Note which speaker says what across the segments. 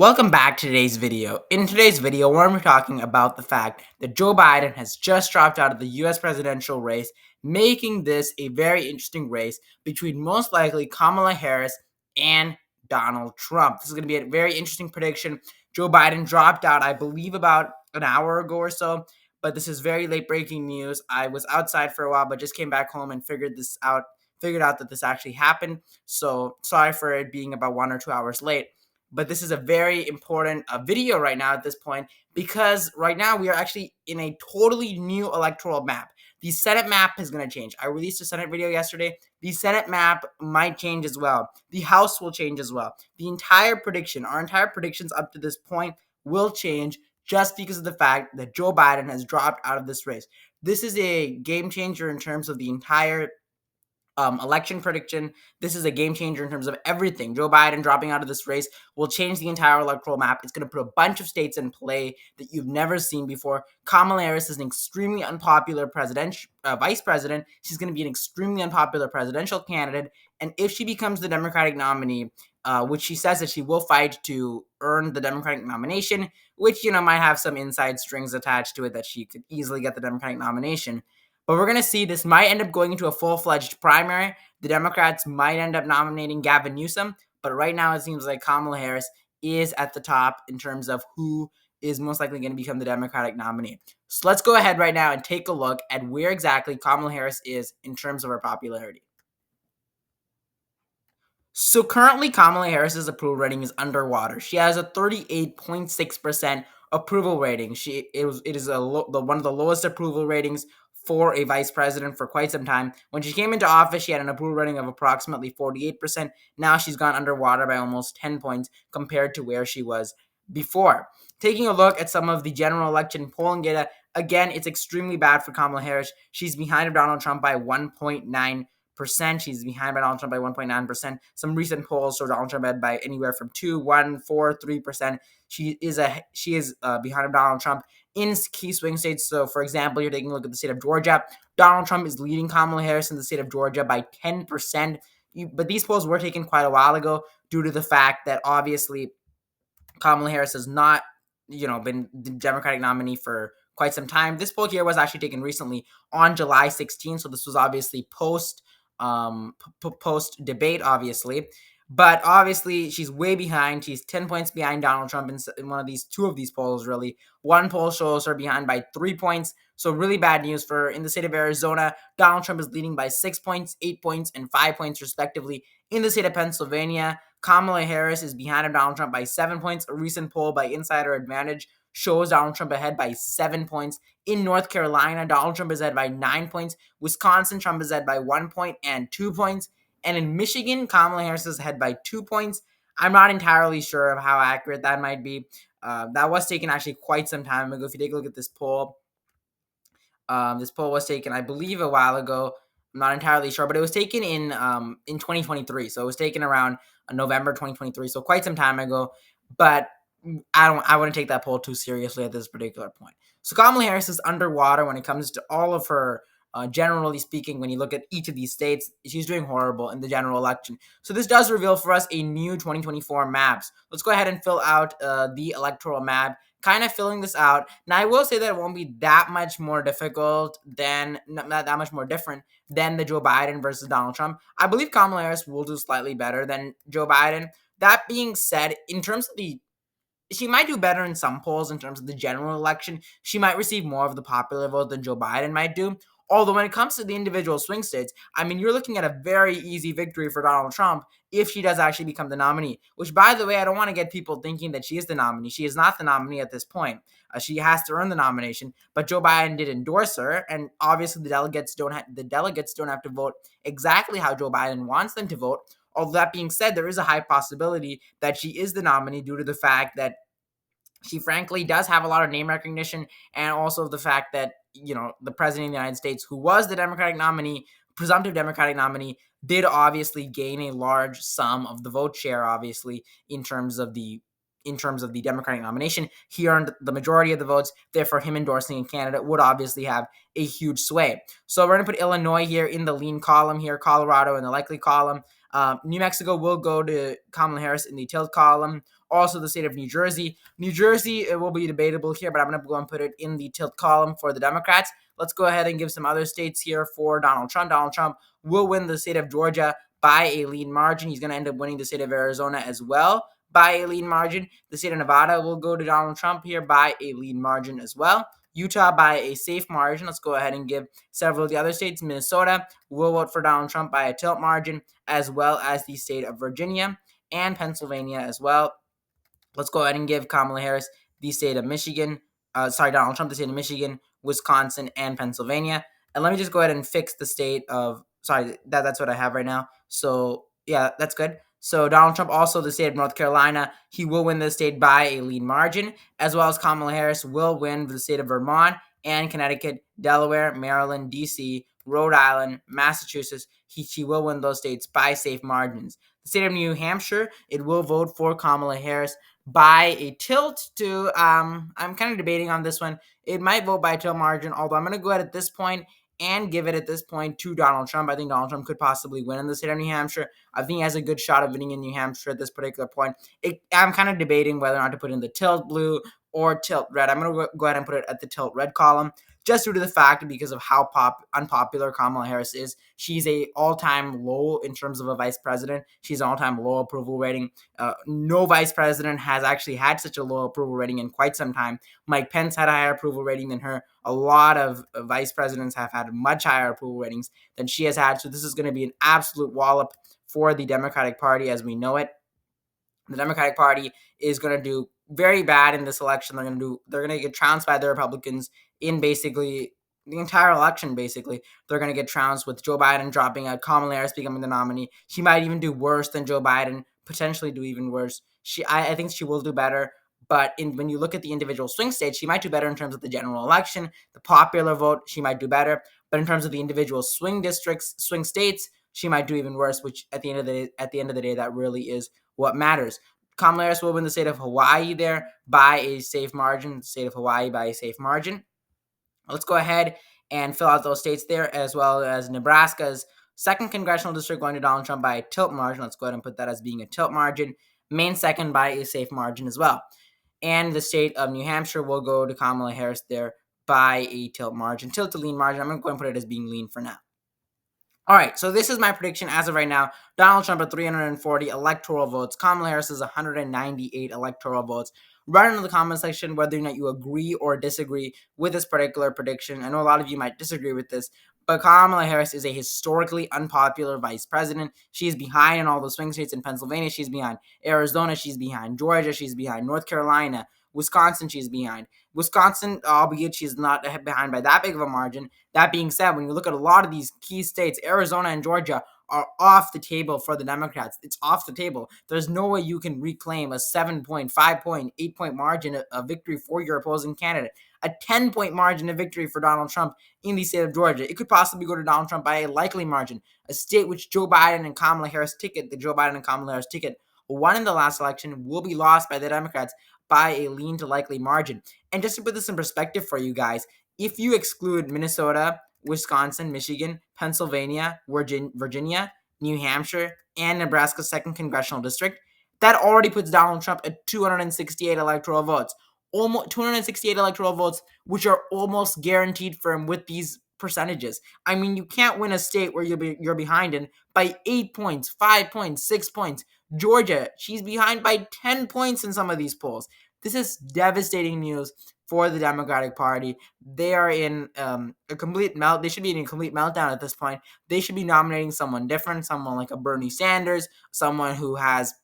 Speaker 1: Welcome back to today's video. In today's video, we're going to be talking about the fact that Joe Biden has just dropped out of the US presidential race, making this a very interesting race between most likely Kamala Harris and Donald Trump. This is going to be a very interesting prediction. Joe Biden dropped out, I believe, about an hour ago or so, but this is very late breaking news. I was outside for a while, but just came back home and figured out that this actually happened. So sorry for it being about 1 or 2 hours late, but this is a very important video right now at this point, because right now we are actually in a totally new electoral map. The Senate map is going to change. I released a Senate video yesterday. The Senate map might change as well. The House will change as well. Our entire predictions up to this point will change just because of the fact that Joe Biden has dropped out of this race. This is a game changer in terms of the entire election prediction. This is a game changer in terms of everything. Joe Biden dropping out of this race will change the entire electoral map. It's going to put a bunch of states in play that you've never seen before. Kamala Harris is an extremely unpopular vice president. She's going to be an extremely unpopular presidential candidate. And if she becomes the Democratic nominee, which she says that she will fight to earn the Democratic nomination, which, might have some inside strings attached to it that she could easily get the Democratic nomination. But we're going to see this might end up going into a full-fledged primary. The Democrats might end up nominating Gavin Newsom, but right now it seems like Kamala Harris is at the top in terms of who is most likely going to become the Democratic nominee. So let's go ahead right now and take a look at where exactly Kamala Harris is in terms of her popularity. So currently, Kamala Harris's approval rating is underwater. She has a 38.6% approval rating. It is one of the lowest approval ratings for a vice president for quite some time. When she came into office, she had an approval rating of approximately 48%. Now she's gone underwater by almost 10 points compared to where she was before. Taking a look at some of the general election polling data, again, it's extremely bad for Kamala Harris. She's behind Donald Trump by 1.9%. She's behind by Donald Trump by 1.9%. Some recent polls show Donald Trump ahead by anywhere from 2, 1, 4, 3%. She is behind Donald Trump in key swing states. So, for example, you're taking a look at the state of Georgia. Donald Trump is leading Kamala Harris in the state of Georgia by 10%. But these polls were taken quite a while ago due to the fact that obviously Kamala Harris has not, been the Democratic nominee for quite some time. This poll here was actually taken recently on July 16th, so this was obviously post debate, but obviously she's way behind. She's 10 points behind Donald Trump in two of these polls. Really, one poll shows her behind by 3 points. So really bad news for her. In the state of Arizona, Donald Trump is leading by 6 points, 8 points, and 5 points respectively. In the state of Pennsylvania, Kamala Harris is behind Donald Trump by 7 points. A recent poll by Insider Advantage shows Donald Trump ahead by 7 points. In North Carolina, Donald Trump is ahead by 9 points. Wisconsin, Trump is ahead by 1 point and 2 points. And in Michigan, Kamala Harris is ahead by 2 points. I'm not entirely sure of how accurate that might be. That was taken actually quite some time ago. If you take a look at this poll was taken, I believe, a while ago. I'm not entirely sure, but it was taken in 2023. So it was taken around November 2023. So quite some time ago. But I wouldn't take that poll too seriously at this particular point. So Kamala Harris is underwater when it comes to all of her. Generally speaking, when you look at each of these states, she's doing horrible in the general election. So this does reveal for us a new 2024 maps. Let's go ahead and fill out the electoral map. Kind of filling this out. Now, I will say that it won't be that much more difficult not that much more different than the Joe Biden versus Donald Trump. I believe Kamala Harris will do slightly better than Joe Biden. That being said, in terms of she might do better in some polls in terms of the general election. She might receive more of the popular vote than Joe Biden might do. Although when it comes to the individual swing states, I mean, you're looking at a very easy victory for Donald Trump if she does actually become the nominee, which, by the way, I don't want to get people thinking that she is the nominee. She is not the nominee at this point. She has to earn the nomination, but Joe Biden did endorse her, and obviously the delegates don't have to vote exactly how Joe Biden wants them to vote. Although that being said, there is a high possibility that she is the nominee due to the fact that she frankly does have a lot of name recognition, and also the fact that, the president of the United States, who was the presumptive Democratic nominee, did obviously gain a large sum of the vote share, obviously, in terms of the Democratic nomination. He earned the majority of the votes. Therefore, him endorsing a candidate would obviously have a huge sway. So we're going to put Illinois here in the lean column here, Colorado in the likely column. New Mexico will go to Kamala Harris in the tilt column. Also, the state of New Jersey. New Jersey, it will be debatable here, but I'm going to go and put it in the tilt column for the Democrats. Let's go ahead and give some other states here for Donald Trump. Donald Trump will win the state of Georgia by a lead margin. He's going to end up winning the state of Arizona as well by a lead margin. The state of Nevada will go to Donald Trump here by a lead margin as well. Utah by a safe margin. Let's go ahead and give several of the other states. Minnesota will vote for Donald Trump by a tilt margin, as well as the state of Virginia and Pennsylvania as well. Let's go ahead and give Kamala Harris the state of Michigan. Donald Trump the state of Michigan, Wisconsin, and Pennsylvania. And let me just go ahead and fix the state of, that's what I have right now. So yeah, that's good. So Donald Trump also the state of North Carolina. He will win the state by a lead margin, as well as Kamala Harris will win the state of Vermont and Connecticut, Delaware, Maryland, D.C., Rhode Island, Massachusetts. She will win those states by safe margins. The state of New Hampshire, it will vote for Kamala Harris by a tilt to, I'm kind of debating on this one. It might vote by a tilt margin, although I'm going to go ahead at this point and give it at this point to Donald Trump. I think Donald Trump could possibly win in the state of New Hampshire. I think he has a good shot of winning in New Hampshire at this particular point. I'm kind of debating whether or not to put in the tilt blue or tilt red. I'm going to go ahead and put it at the tilt red column, just due to the fact because of how unpopular Kamala Harris is. She's a all-time low in terms of a vice president. She's an all-time low approval rating. No vice president has actually had such a low approval rating in quite some time. Mike Pence had a higher approval rating than her. A lot of vice presidents have had much higher approval ratings than she has had. So this is going to be an absolute wallop for the Democratic Party as we know it. The Democratic Party is going to do very bad in this election. They're going to get trounced by the Republicans in basically the entire election. Basically, they're going to get trounced with Joe Biden dropping out, Kamala Harris becoming the nominee. She might even do worse than Joe Biden, potentially do even worse. I think she will do better. But when you look at the individual swing states, she might do better in terms of the general election, the popular vote. She might do better, but in terms of the individual swing districts, swing states, she might do even worse. Which at the end of the day, that really is what matters. Kamala Harris will win the state of Hawaii there by a safe margin. State of Hawaii by a safe margin. Let's go ahead and fill out those states there, as well as Nebraska's second congressional district going to Donald Trump by a tilt margin. Let's go ahead and put that as being a tilt margin. Maine second by a safe margin as well. And the state of New Hampshire will go to Kamala Harris there by a tilt margin. Tilt to lean margin. I'm going to go and put it as being lean for now. All right, so this is my prediction as of right now. Donald Trump at 340 electoral votes. Kamala Harris is 198 electoral votes. Write in the comment section whether or not you agree or disagree with this particular prediction. I know a lot of you might disagree with this, but Kamala Harris is a historically unpopular vice president. She's behind in all the swing states. In Pennsylvania, she's behind. Arizona, she's behind. Georgia, she's behind. North Carolina, Wisconsin, she's behind. Wisconsin, albeit she's not behind by that big of a margin. That being said, when you look at a lot of these key states, Arizona and Georgia are off the table for the Democrats. It's off the table. There's no way you can reclaim a 7-point, 5-point, 8-point margin of victory for your opposing candidate. A 10-point margin of victory for Donald Trump in the state of Georgia. It could possibly go to Donald Trump by a likely margin. A state which Joe Biden and Kamala Harris ticket won in the last election, will be lost by the Democrats by a lean to likely margin. And just to put this in perspective for you guys, if you exclude Minnesota, Wisconsin, Michigan, Pennsylvania, Virginia, New Hampshire, and Nebraska's second congressional district, that already puts Donald Trump at 268 electoral votes. Almost 268 electoral votes, which are almost guaranteed for him with these percentages. I mean, you can't win a state where you're behind in by 8 points, 5 points, 6 points. Georgia, she's behind by 10 points in some of these polls. This is devastating news for the Democratic Party. They are in a complete They should be in a complete meltdown at this point. They should be nominating someone different, someone like a Bernie Sanders, someone who has,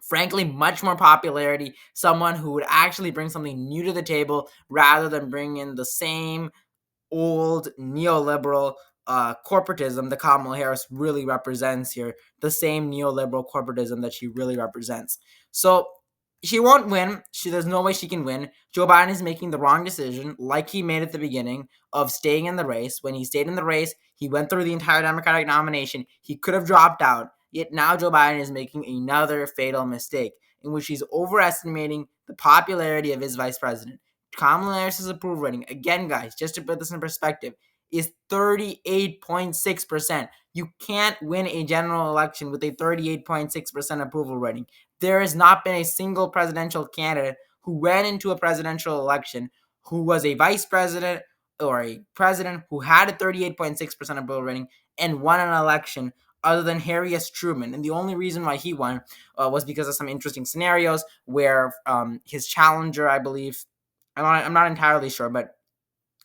Speaker 1: frankly, much more popularity, someone who would actually bring something new to the table rather than bring in the same old neoliberal corporatism that Kamala Harris really represents here, the same neoliberal corporatism that she really represents. So she won't win. There's no way she can win. Joe Biden is making the wrong decision, like he made at the beginning, of staying in the race. When he stayed in the race, he went through the entire Democratic nomination. He could have dropped out. Yet now Joe Biden is making another fatal mistake in which he's overestimating the popularity of his vice president. Kamala Harris's approval rating, again, guys, just to put this in perspective, is 38.6%. You can't win a general election with a 38.6% approval rating. there has not been a single presidential candidate who ran into a presidential election who was a vice president or a president who had a 38.6% approval rating and won an election other than Harry S. Truman. And the only reason why he won was because of some interesting scenarios where his challenger, I believe, I'm not entirely sure, but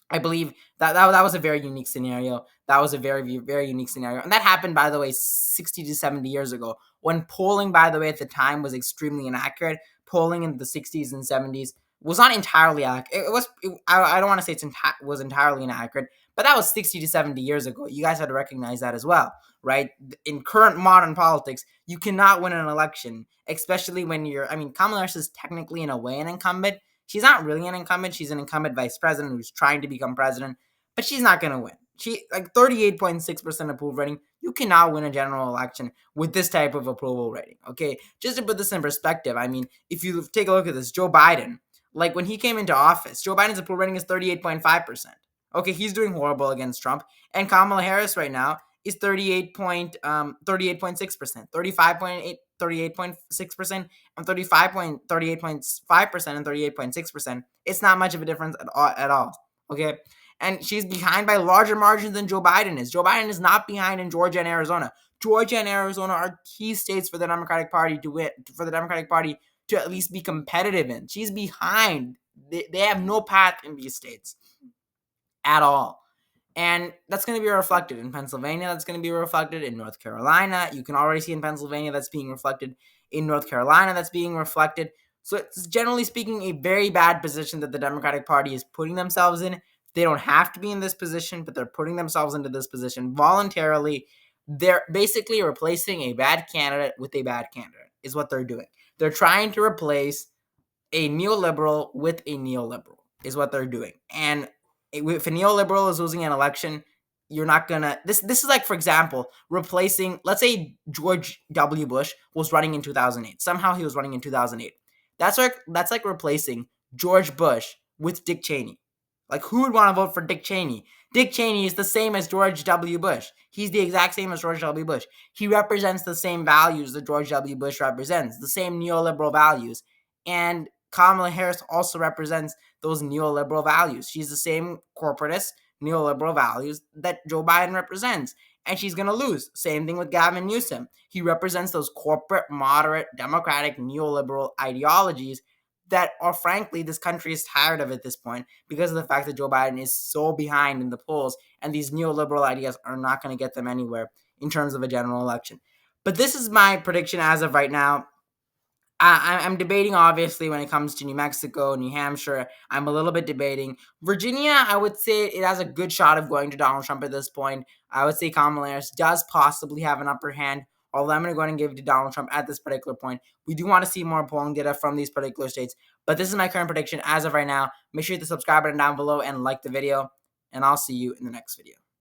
Speaker 1: I believe that was a very unique scenario. That was a very, very unique scenario. And that happened, by the way, 60 to 70 years ago, when polling, by the way, at the time was extremely inaccurate. Polling in the 60s and 70s was not entirely accurate. I don't want to say was entirely inaccurate, but that was 60 to 70 years ago. You guys had to recognize that as well, right? In current modern politics, you cannot win an election, especially when Kamala Harris is technically in a way an incumbent. She's not really an incumbent. She's an incumbent vice president who's trying to become president, but she's not going to win. She 38.6% approval rating. You cannot win a general election with this type of approval rating. Okay, just to put this in perspective, if you take a look at this, Joe Biden, like when he came into office, Joe Biden's approval rating is 38.5%. Okay, he's doing horrible against Trump, and Kamala Harris right now is 38.6%, 38.6%, and 38.5% and 38.6%. It's not much of a difference at all. Okay. And she's behind by larger margins than Joe Biden is. Joe Biden is not behind in Georgia and Arizona. Georgia and Arizona are key states for the Democratic Party to win, for the Democratic Party to at least be competitive in. She's behind. They have no path in these states at all. And that's going to be reflected in Pennsylvania. That's going to be reflected in North Carolina. You can already see in Pennsylvania that's being reflected. In North Carolina, that's being reflected. So it's generally speaking a very bad position that the Democratic Party is putting themselves in. They don't have to be in this position, but they're putting themselves into this position voluntarily. They're basically replacing a bad candidate with a bad candidate is what they're doing. They're trying to replace a neoliberal with a neoliberal is what they're doing. And if a neoliberal is losing an election, you're not gonna. This is like, for example, replacing. Let's say George W. Bush was running in 2008. Somehow he was running in 2008. That's like replacing George Bush with Dick Cheney. Like, who would want to vote for Dick Cheney? Dick Cheney is the same as George W. Bush. He's the exact same as George W. Bush. He represents the same values that George W. Bush represents, the same neoliberal values. And Kamala Harris also represents those neoliberal values. She's the same corporatist neoliberal values that Joe Biden represents, and she's going to lose. Same thing with Gavin Newsom. He represents those corporate, moderate, democratic, neoliberal ideologies that are, frankly, this country is tired of at this point because of the fact that Joe Biden is so behind in the polls, and these neoliberal ideas are not going to get them anywhere in terms of a general election. But this is my prediction as of right now. I'm debating, obviously, when it comes to New Mexico, New Hampshire. I'm a little bit debating. Virginia, I would say it has a good shot of going to Donald Trump at this point. I would say Kamala Harris does possibly have an upper hand, although I'm going to go ahead and give it to Donald Trump at this particular point. We do want to see more polling data from these particular states, but this is my current prediction as of right now. Make sure you hit the subscribe button down below and like the video, and I'll see you in the next video.